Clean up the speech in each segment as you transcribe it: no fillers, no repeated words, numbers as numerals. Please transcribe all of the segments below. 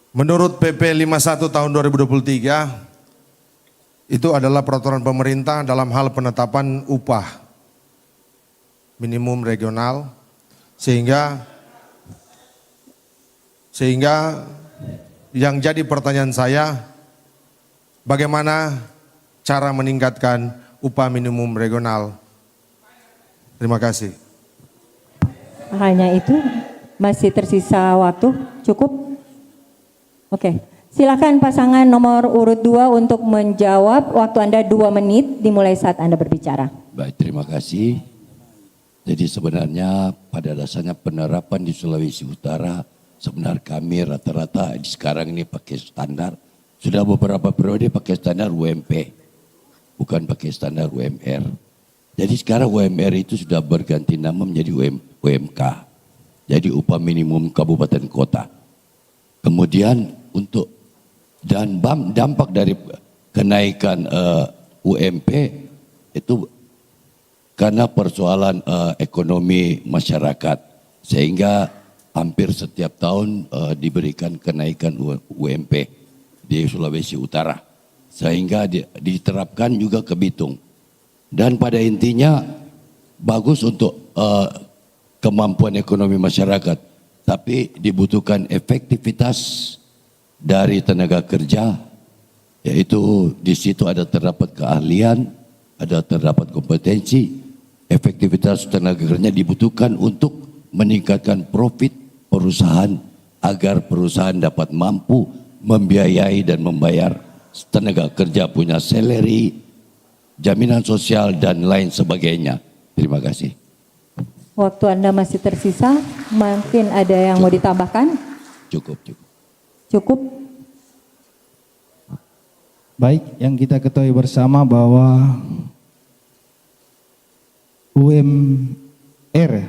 Menurut PP 51 tahun 2023, itu adalah peraturan pemerintah dalam hal penetapan upah minimum regional, sehingga yang jadi pertanyaan saya, bagaimana cara meningkatkan upah minimum regional? Terima kasih. Hanya itu, masih tersisa waktu, cukup? Oke, silakan pasangan nomor urut 2 untuk menjawab. Waktu Anda 2 menit dimulai saat Anda berbicara. Baik, terima kasih. Jadi sebenarnya pada dasarnya penerapan di Sulawesi Utara, sebenarnya kami rata-rata sekarang ini pakai standar, sudah beberapa periode pakai standar UMP, bukan pakai standar UMR. Jadi sekarang UMR itu sudah berganti nama menjadi UMK, jadi upah minimum kabupaten kota. Kemudian untuk dan dampak dari kenaikan UMP itu karena persoalan ekonomi masyarakat, sehingga hampir setiap tahun diberikan kenaikan UMP di Sulawesi Utara, sehingga diterapkan juga ke Bitung. Dan pada intinya bagus untuk kemampuan ekonomi masyarakat, tapi dibutuhkan efektivitas dari tenaga kerja, yaitu di situ ada terdapat keahlian, ada terdapat kompetensi, efektivitas tenaga kerja dibutuhkan untuk meningkatkan profit perusahaan agar perusahaan dapat mampu membiayai dan membayar tenaga kerja, punya salary, jaminan sosial dan lain sebagainya. Terima kasih. Waktu Anda masih tersisa, mungkin ada yang mau ditambahkan? Cukup. Cukup? Baik, yang kita ketahui bersama bahwa UMR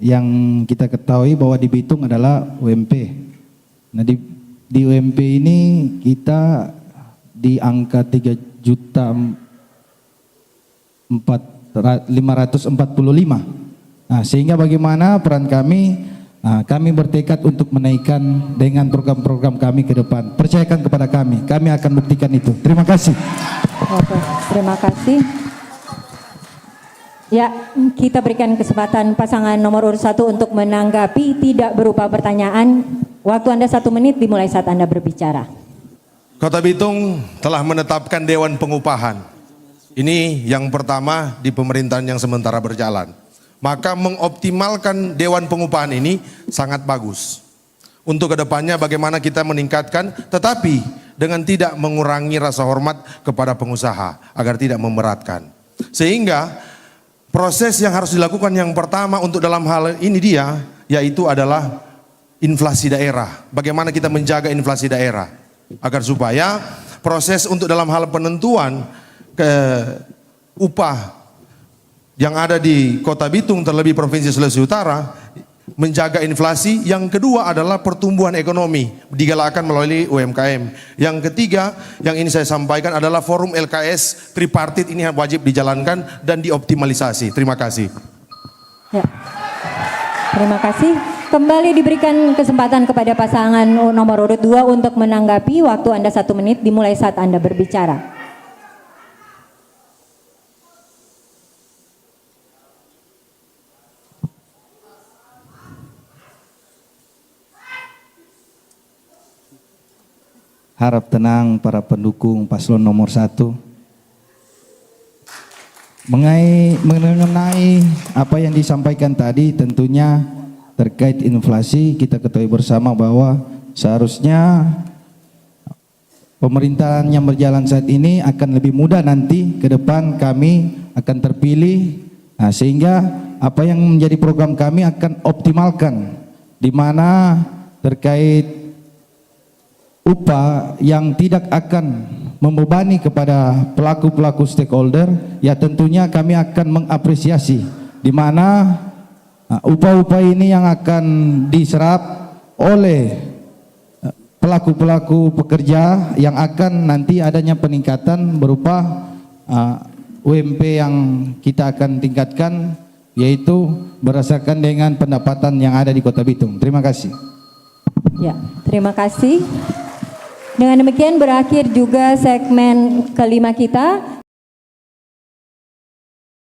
yang kita ketahui bahwa di Bitung adalah UMP. Nah di UMP ini kita di angka 3.545. Nah, sehingga bagaimana peran kami? Kami bertekad untuk menaikkan dengan program-program kami ke depan. Percayakan kepada kami akan buktikan itu. Terima kasih. Oke, terima kasih. Ya, kita berikan kesempatan pasangan nomor urut 1 untuk menanggapi, tidak berupa pertanyaan. Waktu Anda 1 menit dimulai saat Anda berbicara. Kota Bitung telah menetapkan Dewan Pengupahan. Ini yang pertama di pemerintahan yang sementara berjalan. Maka mengoptimalkan Dewan Pengupahan ini sangat bagus. Untuk kedepannya bagaimana kita meningkatkan, tetapi dengan tidak mengurangi rasa hormat kepada pengusaha agar tidak memberatkan. Sehingga proses yang harus dilakukan yang pertama untuk dalam hal ini yaitu adalah inflasi daerah. Bagaimana kita menjaga inflasi daerah agar supaya proses untuk dalam hal penentuan upah yang ada di Kota Bitung, terlebih Provinsi Sulawesi Utara, menjaga inflasi. Yang kedua adalah pertumbuhan ekonomi digalakkan melalui UMKM. Yang ketiga yang ini saya sampaikan adalah forum LKS tripartit ini wajib dijalankan dan dioptimalisasi. Terima kasih. Ya. Terima kasih. Kembali diberikan kesempatan kepada pasangan nomor urut 2 untuk menanggapi. Waktu Anda 1 menit dimulai saat Anda berbicara. Harap tenang para pendukung paslon nomor 1. Mengenai apa yang disampaikan tadi, tentunya terkait inflasi, kita ketahui bersama bahwa seharusnya pemerintahan yang berjalan saat ini akan lebih mudah nanti ke depan kami akan terpilih. Nah, sehingga apa yang menjadi program kami akan optimalkan, di mana terkait upah yang tidak akan membebani kepada pelaku-pelaku stakeholder, ya tentunya kami akan mengapresiasi di mana upah-upah ini yang akan diserap oleh pelaku-pelaku pekerja yang akan nanti adanya peningkatan berupa UMP yang kita akan tingkatkan, yaitu berdasarkan dengan pendapatan yang ada di Kota Bitung. Terima kasih. Ya. Terima kasih. Dengan demikian berakhir juga segmen kelima kita.